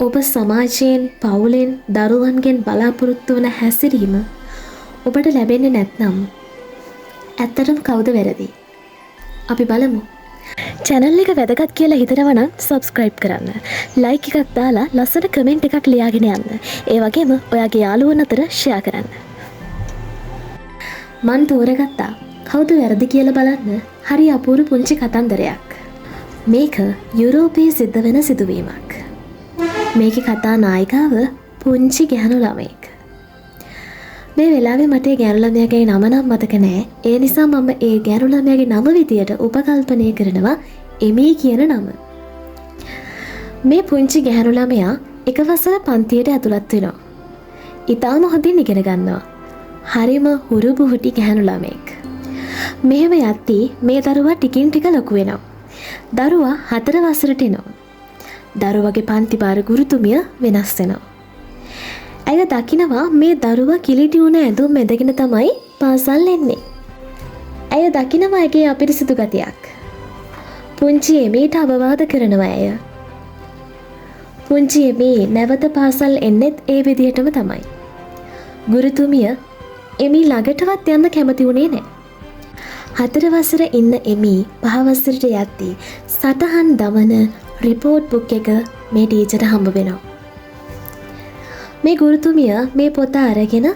ඔබ සමාජයෙන් පවුලෙන් දරුවන්ගෙන් බලාපොරොත්තු වන හැසිරීම ඔබට ලැබෙන්නේ නැත්නම් ඇත්තටම කවුද වැරදි? අපි බලමු. channel එක වැදගත් කියලා හිතනවා නම් subscribe කරන්න. like එකක් දාලා ලස්සන comment එකක් ලියාගෙන යන්න. ඒ වගේම ඔයාගේ යාළුවන් අතර share කරන්න. මන් තෝරගත්තා කවුද වැරදි කියලා බලන්න හරි අපූර්ව පුංචි කතන්දරයක්. මේක යුරෝපයේ සිද්ධ වෙන සිදුවීමක්. මේකේ කතා නායිකාව පුංචි ගැහණු ළමෙක්. මේ වෙලාවේ මට ඒ ගැහණු ළමයාගේ නම නම් මතක නෑ. ඒ නිසා මම ඒ ගැහණු ළමයාගේ නම විදියට උපකල්පනය කරනවා එමී කියන නම. මේ පුංචි ගැහණු ළමයා එක වසර පන්තියට ඇතුළත් වෙනවා. ඉතාලම හොඳින් ඉගෙන ගන්නවා. හරිම හුරුබුහුටි ගැහණු ළමෙක්. මෙහෙම යද්දී මේ දරුවා ටිකින් ටික ලොකු වෙනවා. දරුවා 4 වසරට එනවා. දරුවගේ පන්ති භාර ගුරුතුමිය වෙනස් වෙනවා. ඇය දකිනවා මේ දරුවා කිලිටි වුණ ඇඳුම් ඇඳගෙන තමයි පාසල් එන්නේ. ඇය දකිනවා ඇගේ අපිරිසිදු ගතියක්. පුංචි එමීට අවවාද කරනවා ඇය. පුංචි එමී නැවත පාසල් එන්නෙත් ඒ විදිහටම තමයි. ගුරුතුමිය එමී ළඟටවත් යන්න කැමති වුණේ නැහැ. 4 වසර ඉන්න එමී 5 වසරට යද්දී සටහන් දමන රිපෝට් බුක් එක මේ ටීචර්ට හම්බ වෙනවා. මේ ගුරුතුමිය මේ පොත අරගෙන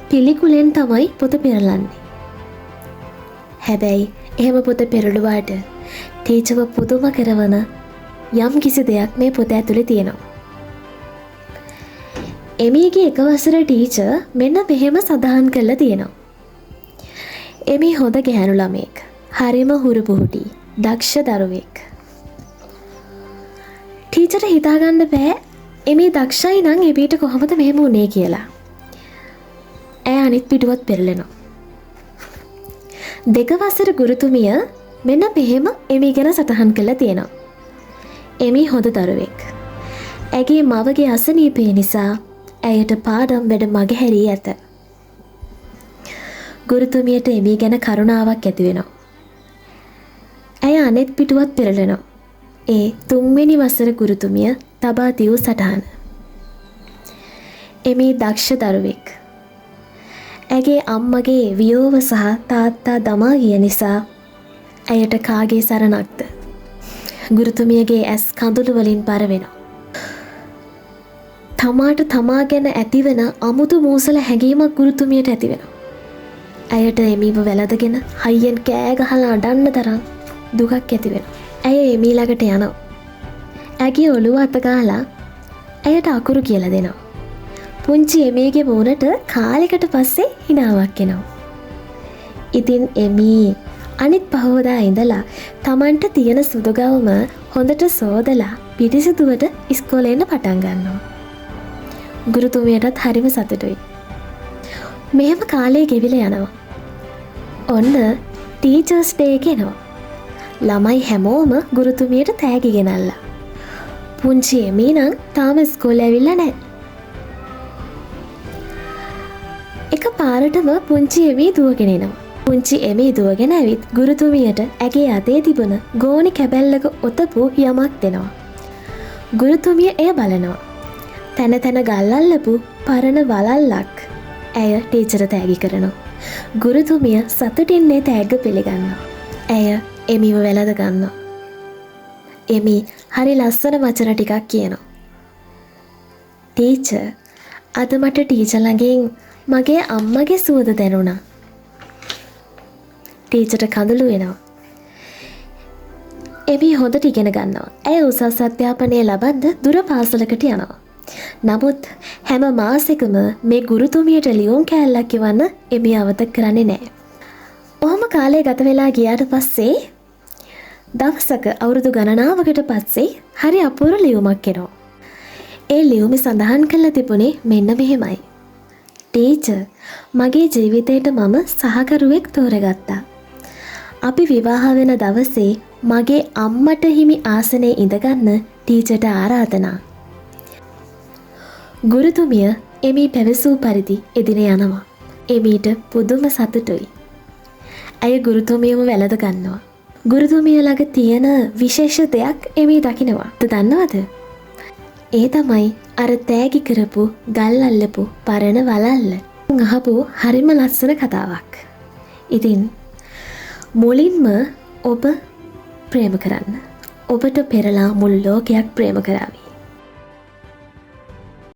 පිළිකුලෙන් තමයි පොත පෙරලන්නේ. හැබැයි එහෙම පොත පෙරළුවාට ටීචර්ව පුදුම කරවන යම් කිසි දෙයක් මේ පොත ඇතුලේ තියෙනවා. එමීගේ එක වසර ටීචර් මෙන්න මෙහෙම සඳහන් කරලා තියෙනවා. එමී හොඳ ගැහණු ළමෙක්. හරිම හුරුබුහුටි. දක්ෂ දරුවෙක්. ටීචර්ට හිතාගන්න බෑ එමී දක්ෂයි නම් එමීට කොහොමද මෙහෙම වුනේ කියලා. ඇය අනිත් පිටුවත් පෙරලෙනවා. 2 වසර ගුරුතුමිය මෙන්න මෙහෙම එමී ගැන සටහන් කරලා තියෙනවා. එමී හොඳ දරුවෙක්. ඇගේ මවගේ අසනීපය නිසා ඇයට පාඩම් වැඩ මගහැරී ඇත. ගුරුතුමියට එමී ගැන කරුණාවක් ඇති වෙනවා. ඇය අනෙත් පිටුවත් පෙරලෙනවා. ඒ 3 වෙනි වසර ගුරුතුමිය තබා දියු සටහන. එමී දක්ෂ දරුවෙක්. ඇගේ අම්මගේ වියෝව සහ තාත්තා දමා ගිය නිසා ඇයට කාගේ සරණක්ද? ගුරුතුමියගේ ඇස් කඳුළු වලින් පර වෙනවා. තමාට තමා ගැන ඇතිවෙන අමුතු මූසල හැඟීමක් ගුරුතුමියට ඇති වෙනවා. ඇයට එමීව වැළඳගෙන හයියෙන් කෑ ගහලා අඬන්න තරම් දුකක් ඇති වෙනවා. ඇය එමී ළඟට යනවා. ඇගේ ඔළුව අත ගාලා ඇයට අකුරු කියලා දෙනවා. පුංචි එමීගේ මූණට කාලෙකට පස්සේ හිනාවක් එනවා. ඉතින් එමී අනිත් පහවදා ඉඳලා Tamanට තියෙන සුදු ගවුම හොඳට සෝදලා පිටිසුදුවට ඉස්කෝලේ යන්න පටන් ගන්නවා. ගුරුතුමියටත් හරිම සතුටුයි. මෙහෙම කාලේ ගෙවිලා යනවා. ඔන්න ටීචර්ස් ඩේ එක එනවා. ළමයි හැමෝම ගුරුතුමියට තෑගි ගෙනල්ලා. පුංචි එමී නම් තාම ඉස්කෝලේ ඇවිල්ලා නැහැ. එක පාරටම පුංචි එමී දුවගෙන එනවා. පුංචි එමී දුවගෙන ඇවිත් ගුරුතුමියට ඇගේ අතේ තිබුණ ගෝණි කැබැල්ලක ඔතපු යමක් දෙනවා. ගුරුතුමිය එය බලනවා. තැන තැන ගල් අල්ලපු පරණ වලල්ලක් ඇය ටීචර් තෑගි කරනවා. ගුරුතුමිය සතුටින් මේ තෑග්ග පිළිගන්නවා. ඇය එමීව වැළඳ ගන්නවා. එමී හරි ලස්සන වචන ටිකක් කියනවා. ටීචර්, අද මට ටීචර් ළඟින් මගේ අම්මගේ සුවඳ දැනුණා. ටීචර්ට කඳුළු වෙනවා. එමී හොඳට ඉගෙන ගන්නවා. ඇය උසස් අධ්‍යාපනය ලබන්න දුර පාසලකට යනවා. නමුත් හැම මාසෙකම මේ ගුරුතුමියට ලියුම් කෑල්ලක් එවන්න එමී අවත කරන්නේ නැහැ. ඔහොම කාලය ගත වෙලා ගියාට පස්සේ දවසක අවුරුදු ගණනාවකට පස්සේ හරි අපූර්ව ලියුමක් එනවා. ඒ ලියුමේ සඳහන් කරලා තිබුණේ මෙන්න මෙහෙමයි. ටීචර්, මගේ ජීවිතේට මම සහකරුවෙක් තෝරගත්තා. අපි විවාහ වෙන දවසේ මගේ අම්මට හිමි ආසනයේ ඉඳගන්න ටීචර්ට ආරාධනා. ගුරුතුමිය එමී පැවසූ පරිදි එදින යනවා. එමීට පුදුම සතුටුයි. ඇය ගුරුතුමියම වැළඳ ගන්නවා. ගුරුතුමිය ළඟ තියෙන විශේෂ දෙයක් එමී දකිනවා. දන්නවද? ඒ තමයි අර තෑගි කරපු ගල් අල්ලපු පරණ වලල්ල. අහපු හරිම ලස්සන කතාවක්. ඉතින් මුලින්ම ඔබ ප්‍රේම කරන්න. ඔබට පෙරලා මුළු ලෝකයක් ප්‍රේම කරાવી.